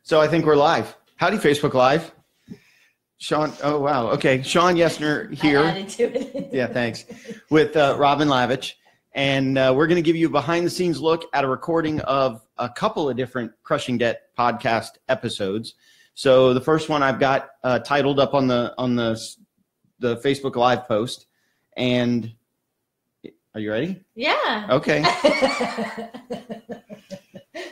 So I think we're live. Howdy, Facebook Live. Sean, oh, wow. Okay. Sean Yesner here. I added to it. Yeah, thanks. With Robin Lavitch. And we're going to give you a behind-the-scenes look at a recording of a couple of different Crushing Debt podcast episodes. So the first one I've got titled up on the Facebook Live post. And are you ready? Yeah. Okay.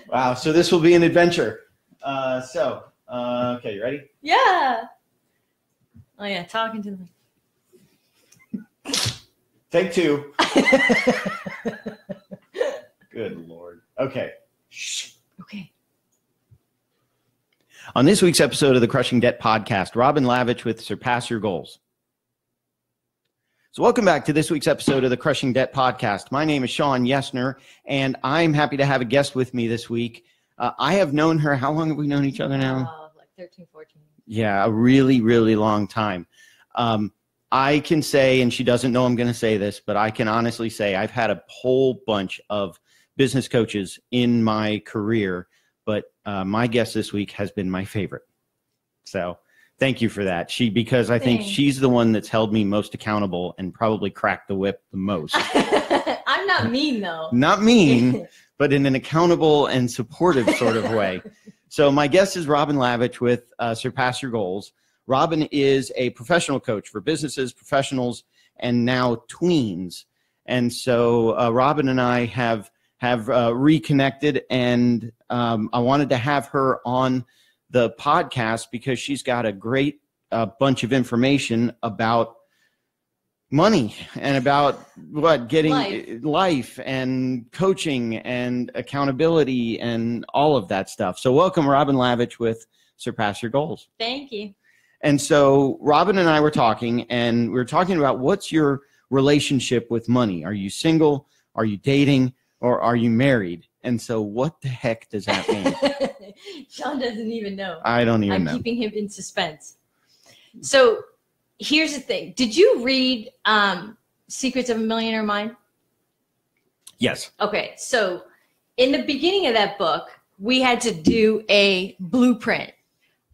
Wow. So this will be an adventure. Okay, you ready? Yeah. Oh yeah, talking to them. Take two. Good Lord. Okay. Shh. Okay. On this week's episode of the Crushing Debt podcast, Robin Lavitch with Surpass Your Goals. So welcome back to this week's episode of the Crushing Debt podcast. My name is Sean Yesner, and I'm happy to have a guest with me this week. I have known her. How long have we known each other now? Like 13, 14. Yeah, a really, really long time. I can say, and she doesn't know I'm going to say this, but I can honestly say I've had a whole bunch of business coaches in my career, but my guest this week has been my favorite. So thank you for that. Because I think she's the one that's held me most accountable and probably cracked the whip the most. I'm not mean, though. Not mean, but in an accountable and supportive sort of way. So my guest is Robin Lavitch with Surpass Your Goals. Robin is a professional coach for businesses, professionals, and now tweens. And so Robin and I have reconnected, and I wanted to have her on the podcast because she's got a great bunch of information about money and about getting life and coaching and accountability and all of that stuff. So welcome, Robin Lavitch with Surpass Your Goals. Thank you. And so Robin and I were talking, and we were talking about what's your relationship with money? Are you single? Are you dating? Or are you married? And so what the heck does that mean? Sean doesn't even know. I don't even know. I'm keeping him in suspense. So here's the thing. Did you read Secrets of a Millionaire Mind? Yes. Okay. So in the beginning of that book, we had to do a blueprint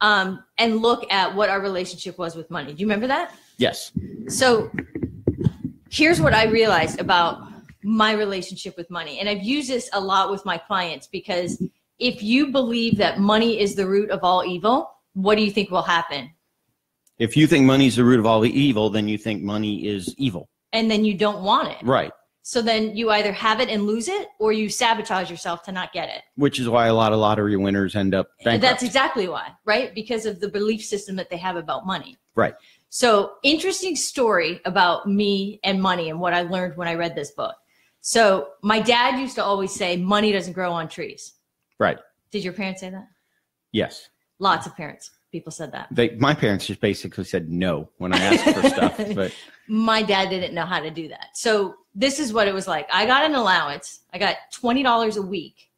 and look at what our relationship was with money. Do you remember that? Yes. So here's what I realized about my relationship with money. And I've used this a lot with my clients, because if you believe that money is the root of all evil, what do you think will happen? If you think money is the root of all the evil, then you think money is evil. And then you don't want it. Right. So then you either have it and lose it, or you sabotage yourself to not get it. Which is why a lot of lottery winners end up bankrupt. That's exactly why, right? Because of the belief system that they have about money. Right. So interesting story about me and money and what I learned when I read this book. So my dad used to always say, money doesn't grow on trees. Right. Did your parents say that? Yes. Lots of people said that. My parents just basically said no when I asked for stuff. But my dad didn't know how to do that. So this is what it was like. I got an allowance. I got $20 a week,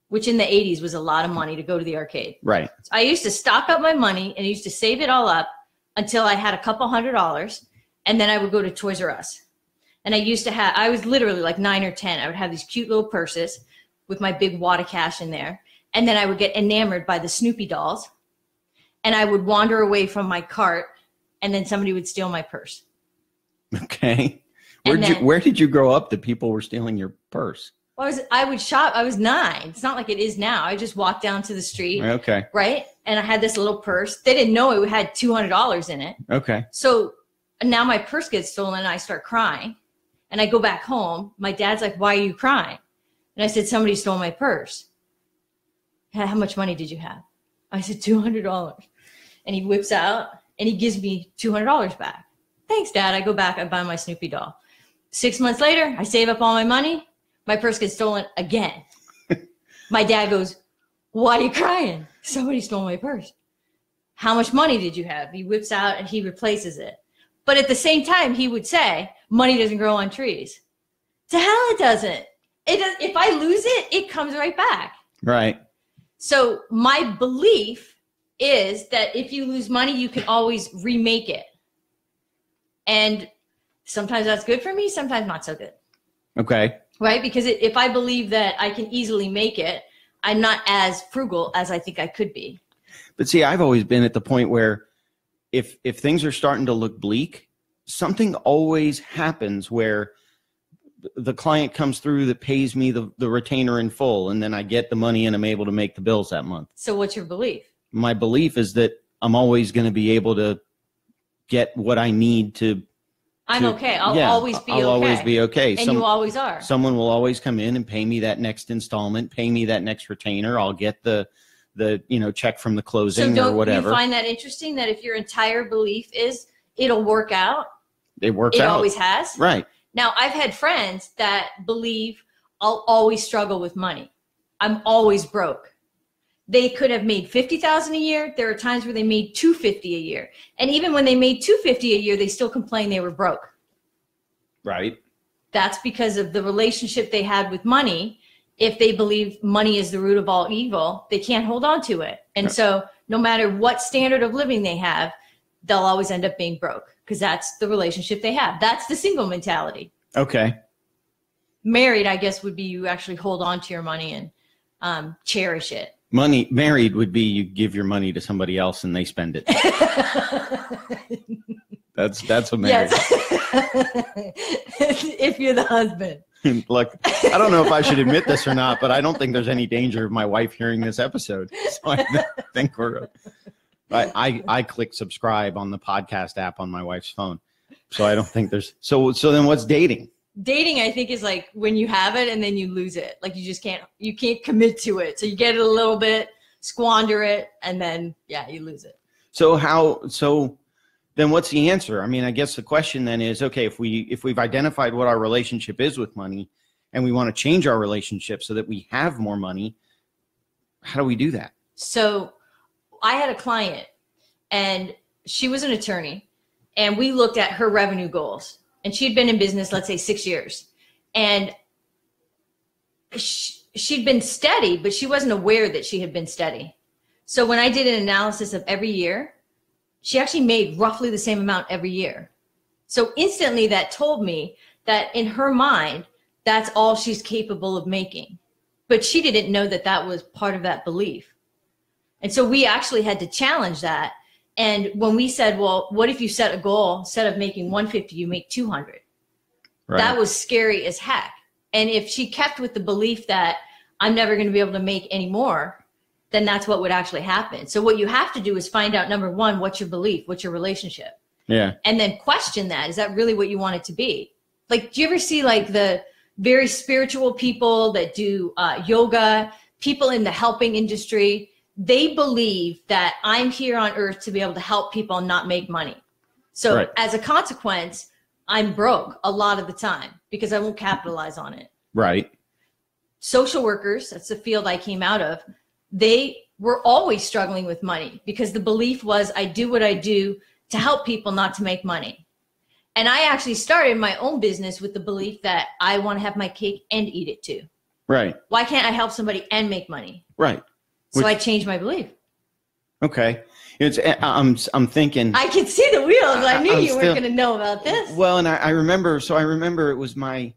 which in the 80s was a lot of money to go to the arcade. Right. So I used to stock up my money and I used to save it all up until I had a couple $100, and then I would go to Toys R Us. And I was literally like 9 or 10. I would have these cute little purses with my big wad of cash in there. And then I would get enamored by the Snoopy dolls. And I would wander away from my cart, and then somebody would steal my purse. Okay. Where did you grow up that people were stealing your purse? Well, I would shop. I was 9. It's not like it is now. I just walked down to the street. Okay. Right? And I had this little purse. They didn't know it had $200 in it. Okay. So now my purse gets stolen, and I start crying. And I go back home. My dad's like, why are you crying? And I said, somebody stole my purse. How much money did you have? I said, $200. And he whips out and he gives me $200 back. Thanks, Dad. I go back, I buy my Snoopy doll. 6 months later, I save up all my money. My purse gets stolen again. My dad goes, why are you crying? Somebody stole my purse. How much money did you have? He whips out and he replaces it. But at the same time, he would say, money doesn't grow on trees. To hell it doesn't. If I lose it, it comes right back. Right. So my belief is that if you lose money, you can always remake it. And sometimes that's good for me, sometimes not so good. Okay. Right? Because if I believe that I can easily make it, I'm not as frugal as I think I could be. But see, I've always been at the point where if things are starting to look bleak, something always happens where the client comes through that pays me the retainer in full, and then I get the money and I'm able to make the bills that month. So what's your belief? My belief is that I'm always going to be able to get what I need to. I'm okay. I'll always be okay. I'll always be okay. And you always are. Someone will always come in and pay me that next installment, pay me that next retainer. I'll get the check from the closing or whatever. So don't you find that interesting that if your entire belief is it'll work out, it works out. It always has? Right. Now, I've had friends that believe I'll always struggle with money. I'm always broke. They could have made $50,000 a year. There are times where they made $250 a year. And even when they made $250 a year, they still complain they were broke. Right. That's because of the relationship they had with money. If they believe money is the root of all evil, they can't hold on to it. And so no matter what standard of living they have, they'll always end up being broke because that's the relationship they have. That's the single mentality. Okay. Married, I guess, would be you actually hold on to your money and cherish it. Married would be you give your money to somebody else and they spend it. That's what marriage. Yes. If you're the husband. Look, I don't know if I should admit this or not, but I don't think there's any danger of my wife hearing this episode. So I think I click subscribe on the podcast app on my wife's phone. So I don't think there's, so then what's dating? Dating, I think, is like when you have it and then you lose it. Like you can't commit to it. So you get it a little bit, squander it, and then, you lose it. So then what's the answer? I mean, I guess the question then is, okay, if we've identified what our relationship is with money and we want to change our relationship so that we have more money, how do we do that? So I had a client and she was an attorney and we looked at her revenue goals and she'd been in business, let's say 6 years. And she'd been steady, but she wasn't aware that she had been steady. So when I did an analysis of every year, she actually made roughly the same amount every year. So instantly that told me that in her mind, that's all she's capable of making. But she didn't know that that was part of that belief. And so we actually had to challenge that. And when we said, well, what if you set a goal, instead of making 150, you make 200? Right. That was scary as heck. And if she kept with the belief that I'm never going to be able to make any more, then that's what would actually happen. So what you have to do is find out, number one, what's your belief? What's your relationship? Yeah. And then question that. Is that really what you want it to be? Like, do you ever see like the very spiritual people that do yoga, people in the helping industry? They believe that I'm here on earth to be able to help people and not make money. So as a consequence, I'm broke a lot of the time because I won't capitalize on it. Right. Social workers, that's the field I came out of. They were always struggling with money because the belief was I do what I do to help people, not to make money. And I actually started my own business with the belief that I want to have my cake and eat it too. Right. Why can't I help somebody and make money? Right. So I changed my belief. Okay. I'm thinking. I could see the wheels. I knew you weren't going to know about this. Well, and I remember it was I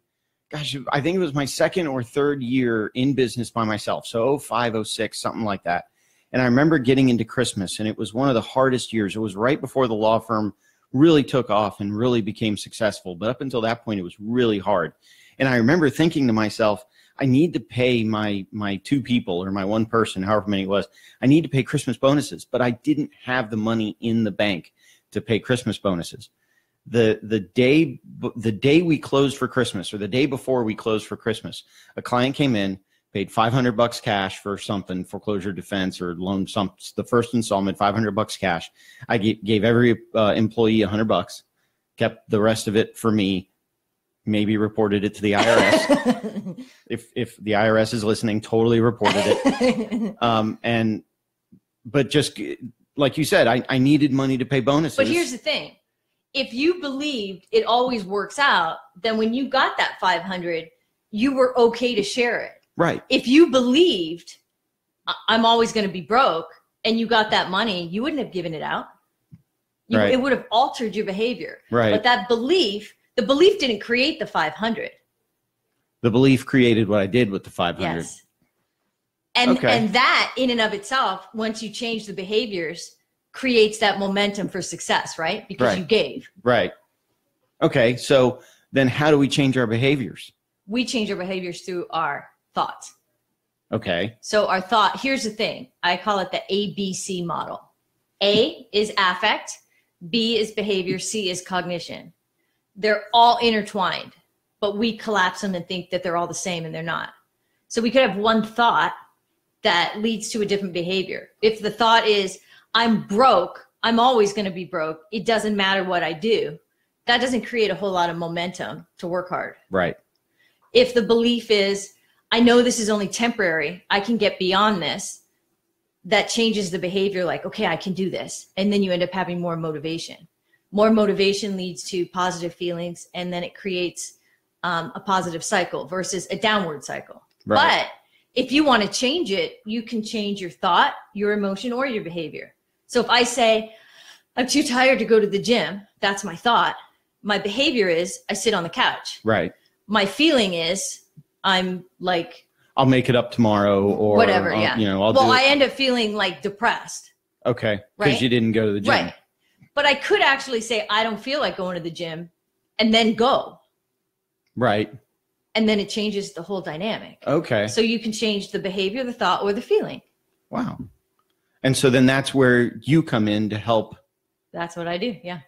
think it was my second or third year in business by myself. So 05, 06, something like that. And I remember getting into Christmas and it was one of the hardest years. It was right before the law firm really took off and really became successful. But up until that point, it was really hard. And I remember thinking to myself, I need to pay my two people or my one person, however many it was. I need to pay Christmas bonuses, but I didn't have the money in the bank to pay Christmas bonuses. The day we closed for Christmas, or the day before we closed for Christmas, a client came in, paid $500 cash for something, foreclosure defense or loan, the first installment, $500 cash. I gave every employee $100, kept the rest of it for me, maybe reported it to the IRS. if the IRS is listening, totally reported it. But just like you said, I needed money to pay bonuses. But here's the thing. If you believed it always works out, then when you got that 500, you were okay to share it. Right. If you believed I'm always going to be broke and you got that money, you wouldn't have given it out. It would have altered your behavior. Right. But that belief, the belief didn't create the 500. The belief created what I did with the 500. Yes. And that in and of itself, once you change the behaviors, creates that momentum for success, right? Because you gave. Right. Okay. So then how do we change our behaviors? We change our behaviors through our thoughts. Okay. So our thought, here's the thing. I call it the ABC model. A is affect, B is behavior, C is cognition. They're all intertwined, but we collapse them and think that they're all the same, and they're not. So we could have one thought that leads to a different behavior. If the thought is, I'm broke, I'm always going to be broke, it doesn't matter what I do, that doesn't create a whole lot of momentum to work hard. Right. If the belief is, I know this is only temporary, I can get beyond this, that changes the behavior, like, okay, I can do this. And then you end up having more motivation. More motivation leads to positive feelings, and then it creates a positive cycle versus a downward cycle. Right. But if you want to change it, you can change your thought, your emotion, or your behavior. So if I say, I'm too tired to go to the gym, that's my thought. My behavior is I sit on the couch. Right. My feeling is I'm like, I'll make it up tomorrow, or whatever. I end up feeling like depressed. Okay. Because you didn't go to the gym. Right. But I could actually say, I don't feel like going to the gym, and then go. Right. And then it changes the whole dynamic. Okay. So you can change the behavior, the thought, or the feeling. Wow. And so then that's where you come in to help. That's what I do. Yeah.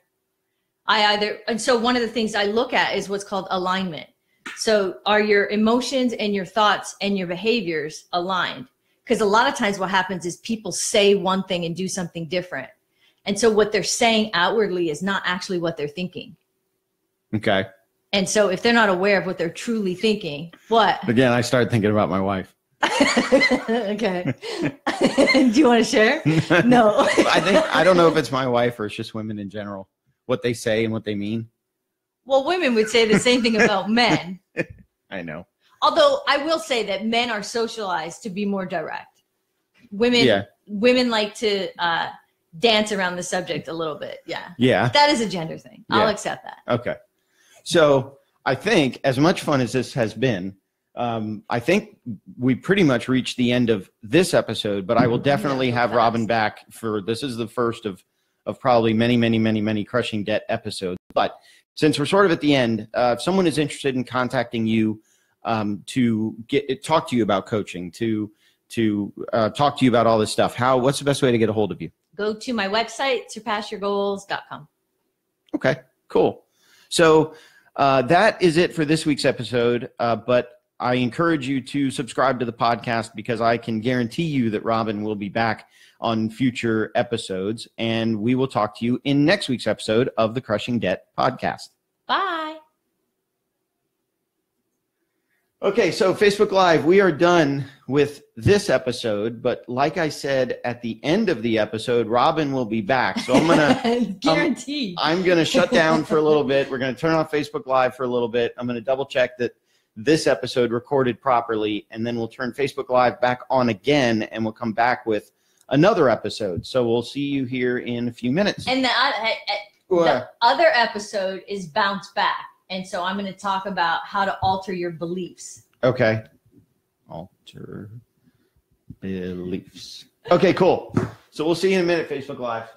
And so one of the things I look at is what's called alignment. So are your emotions and your thoughts and your behaviors aligned? Because a lot of times what happens is people say one thing and do something different. And so what they're saying outwardly is not actually what they're thinking. Okay. And so if they're not aware of what they're truly thinking, what? Again, I started thinking about my wife. Okay. Do you want to share? No. I don't know if it's my wife or it's just women in general, what they say and what they mean. Well, women would say the same thing about men. I know. Although I will say that men are socialized to be more direct. Women like to dance around the subject a little bit. Yeah. Yeah. That is a gender thing. I'll accept that. Okay. So I think as much fun as this has been, I think we pretty much reached the end of this episode, but I will definitely have Robin back this is the first of probably many, many, many, many Crushing Debt episodes. But since we're sort of at the end, if someone is interested in contacting you to talk to you about coaching, to talk to you about all this stuff, what's the best way to get a hold of you? Go to my website, surpassyourgoals.com. Okay, cool. So that is it for this week's episode, but I encourage you to subscribe to the podcast because I can guarantee you that Robin will be back on future episodes, and we will talk to you in next week's episode of the Crushing Debt podcast. Bye. Okay, so Facebook Live, we are done with this episode, but like I said at the end of the episode, Robin will be back. So I'm gonna guarantee. I'm gonna shut down for a little bit. We're gonna turn off Facebook Live for a little bit. I'm gonna double check that this episode recorded properly, and then we'll turn Facebook Live back on again, and we'll come back with another episode. So we'll see you here in a few minutes. And the other episode is Bounce Back. And so I'm going to talk about how to alter your beliefs. Okay. Alter beliefs. Okay, cool. So we'll see you in a minute, Facebook Live.